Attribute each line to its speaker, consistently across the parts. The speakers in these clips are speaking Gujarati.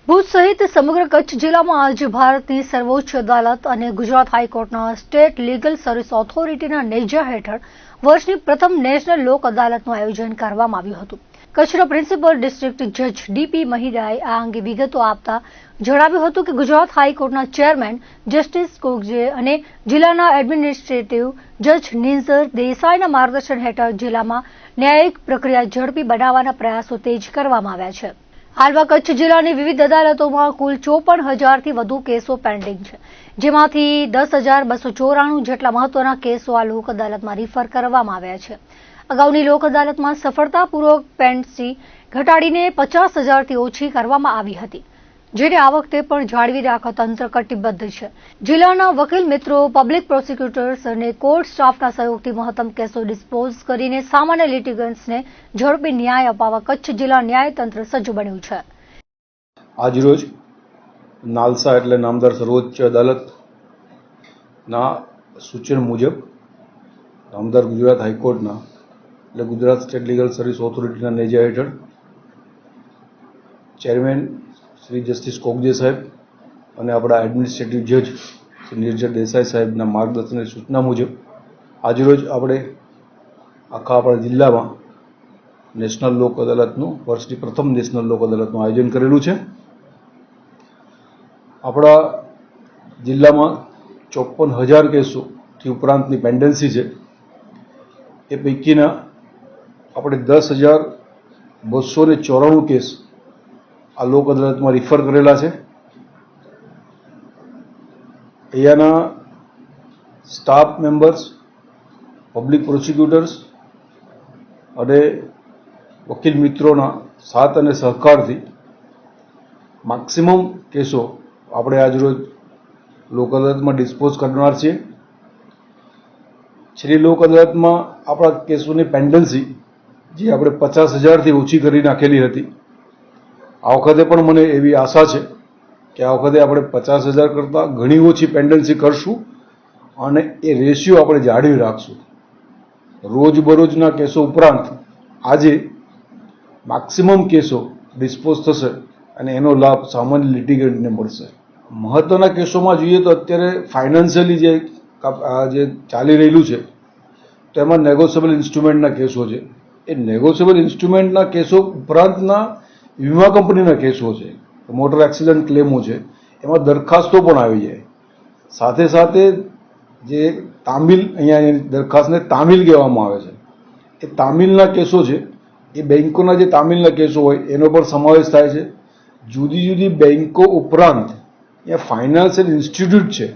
Speaker 1: ભુજ સહિત સમગ્ર કચ્છ જિલ્લામાં આજે ભારતની સર્વોચ્ચ અદાલત અને ગુજરાત હાઈકોર્ટના સ્ટેટ લીગલ સર્વિસ ઓથોરિટીના નેજા હેઠળ વર્ષની પ્રથમ નેશનલ લોક અદાલતનું આયોજન કરવામાં આવ્યું હતું। કચ્છના પ્રિન્સિપલ ડિસ્ટ્રિક્ટ જજ ડીપી મહિરાએ આ અંગે વિગતો આપતા જણાવ્યું હતું કે ગુજરાત હાઈકોર્ટના ચેરમેન જસ્ટિસ કોગજે અને જિલ્લાના એડમિનિસ્ટ્રેટિવ જજ નિંજર દેસાઈના માર્ગદર્શન હેઠળ જિલ્લામાં ન્યાયિક પ્રક્રિયા ઝડપી બનાવવાના પ્રયાસો તેજ કરવામાં આવ્યા છે। હાલમાં કચ્છ જિલ્લાની વિવિધ અદાલતોમાં કુલ 54,000થી વધુ કેસો પેન્ડિંગ છે, જેમાંથી 10,294 જેટલા મહત્વના કેસો આ લોક અદાલતમાં રિફર કરવામાં આવ્યા છે। અગાઉની લોક અદાલતમાં સફળતાપૂર્વક પેન્ડન્સી ઘટાડીને 50,000થી ઓછી કરવામાં આવી હતી, જેને આ વખતે પણ જાળવી રાખવા તંત્ર કટિબદ્ધ છે। જિલ્લાના વકીલ મિત્રો, પબ્લિક પ્રોસિક્યુટર્સ અને કોર્ટ સ્ટાફના સહયોગથી મહત્તમ કેસો ડિસ્પોઝ કરીને સામાન્ય લિટિગન્ટ્સને ઝડપી ન્યાય અપાવવા કચ્છ જિલ્લા ન્યાયતંત્ર સજ્જ બન્યું છે।
Speaker 2: આજરોજ નાલસા એટલે નામદાર સર્વોચ્ચ અદાલતના સૂચન મુજબ નામદાર ગુજરાત હાઈકોર્ટના એટલે ગુજરાત સ્ટેટ લીગલ સર્વિસ ઓથોરિટીના નેજા હેઠળ ચેરમેન શ્રી જસ્ટિસ કોગજે સાહેબ અને આપણા એડમિનિસ્ટ્રેટિવ જજ શ્રી નિર્જર દેસાઈ સાહેબના માર્ગદર્શન અને સૂચના મુજબ આજરોજ આપણે આખા આપણા જિલ્લામાં નેશનલ લોક અદાલતનું વર્ષની પ્રથમ નેશનલ લોક અદાલતનું આયોજન કરેલું છે। આપણા જિલ્લામાં 54,000 કેસોથી ઉપરાંતની પેન્ડન્સી છે। એ પૈકીના આપણે 10,294 કેસ આ લોક અદાલતમાં રિફર કરેલા છે। અહીંયાના સ્ટાફ મેમ્બર્સ, પબ્લિક પ્રોસિક્યુટર્સ અને વકીલ મિત્રોના સાથ અને સહકારથી મેક્સિમમ કેસો આપણે આજરોજ લોક અદાલતમાં ડિસ્પોઝ કરનાર છીએ। છેલ્લી લોક અદાલતમાં આપણા કેસોની પેન્ડન્સી જે આપણે 50,000થી ઓછી કરી નાખેલી હતી, આ વખતે પણ મને એવી આશા છે કે આ વખતે આપણે 50,000 કરતાં ઘણી ઓછી પેન્ડન્સી કરશું અને એ રેશિયો આપણે જાળવી રાખશું। રોજબરોજના કેસો ઉપરાંત આજે મેક્સિમમ કેસો ડિસ્પોઝ થશે અને એનો લાભ સામાન્ય લિટિગન્ટને મળશે। મહત્વના કેસોમાં જોઈએ તો અત્યારે ફાઇનાન્શિયલી જે ચાલી રહેલું છે તો એમાં નેગોશિયેબલ ઇન્સ્ટ્રુમેન્ટના કેસો છે। એ નેગોશિયેબલ ઇન્સ્ટ્રુમેન્ટના કેસો ઉપરાંતના વીમા કંપનીના કેસો છે, મોટર એક્સિડન્ટ ક્લેમો છે, એમાં દરખાસ્તો પણ આવી જાય। સાથે સાથે જે તામિલ, અહીંયા દરખાસ્તને તામિલ કહેવામાં આવે છે, એ તામિલના કેસો છે, એ બેંકોના જે તામિલના કેસો હોય એનો પણ સમાવેશ થાય છે। જુદી જુદી બેંકો ઉપરાંત અહીંયા ફાઇનાન્શિયલ ઇન્સ્ટિટ્યૂટ છે,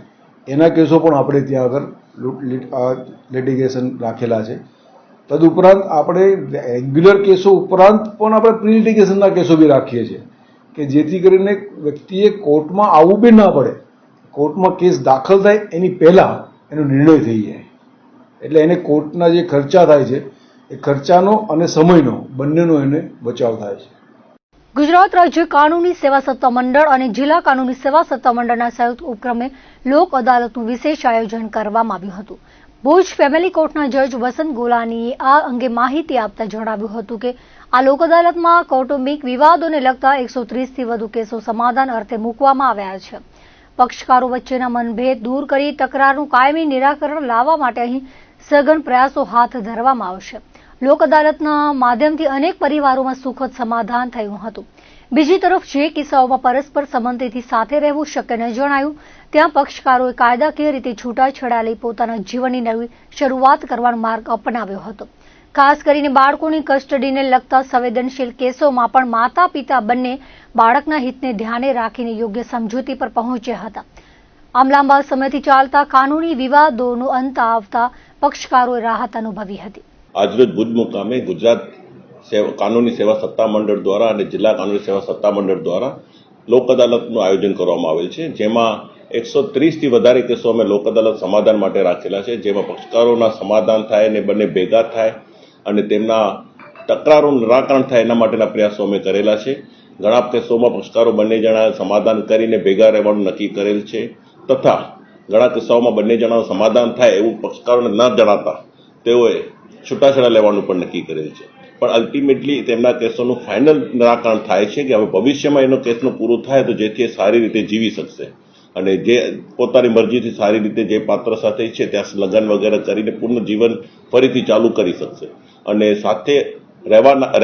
Speaker 2: એના કેસો પણ આપણે ત્યાં આગળ લિટિગેશન રાખેલા છે। તદુપરાંત આપણે રેગ્યુલર કેસો ઉપરાંત પણ આપણે પ્રી લિટિગેશનના કેસો બી રાખીએ છીએ કે જેથી કરીને વ્યક્તિએ કોર્ટમાં આવવું બી ના પડે, કોર્ટમાં કેસ દાખલ થાય એની પહેલાં એનો નિર્ણય થઈ જાય, એટલે એને કોર્ટના જે ખર્ચા થાય છે એ ખર્ચાનો અને સમયનો બંનેનો એને બચાવ થાય છે।
Speaker 1: ગુજરાત રાજ્ય કાનૂની સેવા સત્તા મંડળ અને જિલ્લા કાનૂની સેવા સત્તા મંડળના સંયુક્ત ઉપક્રમે લોક અદાલતનું વિશેષ આયોજન કરવામાં આવ્યું હતું। ભુજ ફેમિલી કોર્ટના જજ વસંત ગોલાનીએ આ અંગે માહિતી આપતા જણાવ્યું હતું કે આ લોક અદાલતમાં કૌટુંબિક વિવાદોને લગતા 130થી વધુ કેસો સમાધાન અર્થે મૂકવામાં આવ્યા છે। પક્ષકારો વચ્ચેના મનભેદ દૂર કરી તકરારનું કાયમી નિરાકરણ લાવવા માટે અહીં સઘન પ્રયાસો હાથ ધરવામાં આવશે। લોક અદાલતના માધ્યમથી અનેક પરિવારોમાં સુખદ સમાધાન થયું હતું। બીજી તરફ જે કિસ્સાઓમાં પરસ્પર સંમતિથી સાથે રહેવું શક્ય ન જણાયું ત્યાં પક્ષકારોએ કાયદાકીય રીતે છૂટાછેડા લઈ પોતાના જીવનની નવી શરૂઆત કરવાનો માર્ગ અપનાવ્યો હતો। ખાસ કરીને બાળકોની કસ્ટડીને લગતા સંવેદનશીલ કેસોમાં પણ માતા પિતા બંને બાળકના હિતને ધ્યાને રાખીને યોગ્ય સમજૂતી પર પહોંચ્યા હતા। આમ લાંબા સમયથી ચાલતા કાનૂની વિવાદોનો અંત આવતા પક્ષકારોએ રાહત અનુભવી હતી।
Speaker 3: આજરોજ ભુજ મુકામે ગુજરાત કાનૂની સેવા સત્તા મંડળ દ્વારા અને જિલ્લા કાનૂની સેવા સત્તા મંડળ દ્વારા લોક અદાલતનું આયોજન કરવામાં આવેલ છે, જેમાં 130થી વધારે કેસો અમે લોક અદાલત સમાધાન માટે રાખેલા છે, જેમાં પક્ષકારોના સમાધાન થાય અને બંને ભેગા થાય અને તેમના તકરારોનું નિરાકરણ થાય એના માટેના પ્રયાસો અમે કરેલા છે। ઘણા કેસોમાં પક્ષકારો બંને જણા સમાધાન કરીને ભેગા રહેવાનું નક્કી કરેલ છે, તથા ઘણા કિસ્સાઓમાં બંને જણાનું સમાધાન થાય એવું પક્ષકારોને ન જણાતા તેઓએ છૂટાછેડા લેવાનું પણ નક્કી કરેલ છે। પણ અલ્ટિમેટલી તેમના કેસોનું ફાઇનલ નિરાકરણ થાય છે કે હવે ભવિષ્યમાં એનો કેસનું પૂરું થાય તો જેથી એ સારી રીતે જીવી શકશે અને જે પોતાની મરજીથી સારી રીતે જે પાત્ર સાથે છે ત્યાં લગ્ન વગેરે કરીને પૂર્ણ જીવન ફરીથી ચાલુ કરી શકશે અને સાથે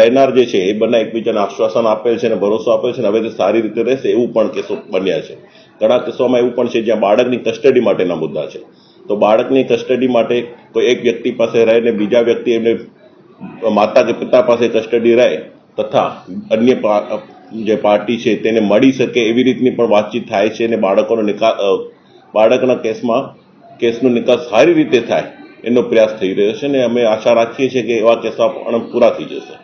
Speaker 3: રહેનાર જે છે એ બંને એકબીજાને આશ્વાસન આપેલ છે અને ભરોસો આપેલ છે અને હવે તે સારી રીતે રહેશે એવું પણ કેસો બન્યા છે. ઘણા કેસોમાં એવું પણ છે જ્યાં બાળકની કસ્ટડી માટેના મુદ્દા છે તો બાળકની કસ્ટડી માટે કોઈ એક વ્યક્તિ પાસે રહે ને બીજા વ્યક્તિ એમને માતા કે પિતા પાસે કસ્ટડી રહે તથા અન્ય જે પાર્ટી છે તેને મળી શકે એવી રીતની પણ વાતચીત થાય છે અને બાળકના કેસનો નિકાલ સારી રીતે થાય એનો પ્રયાસ થઈ રહ્યો છે અને અમે આશા રાખીએ છીએ કે એવા કેસો પણ પૂરા થઈ જશે.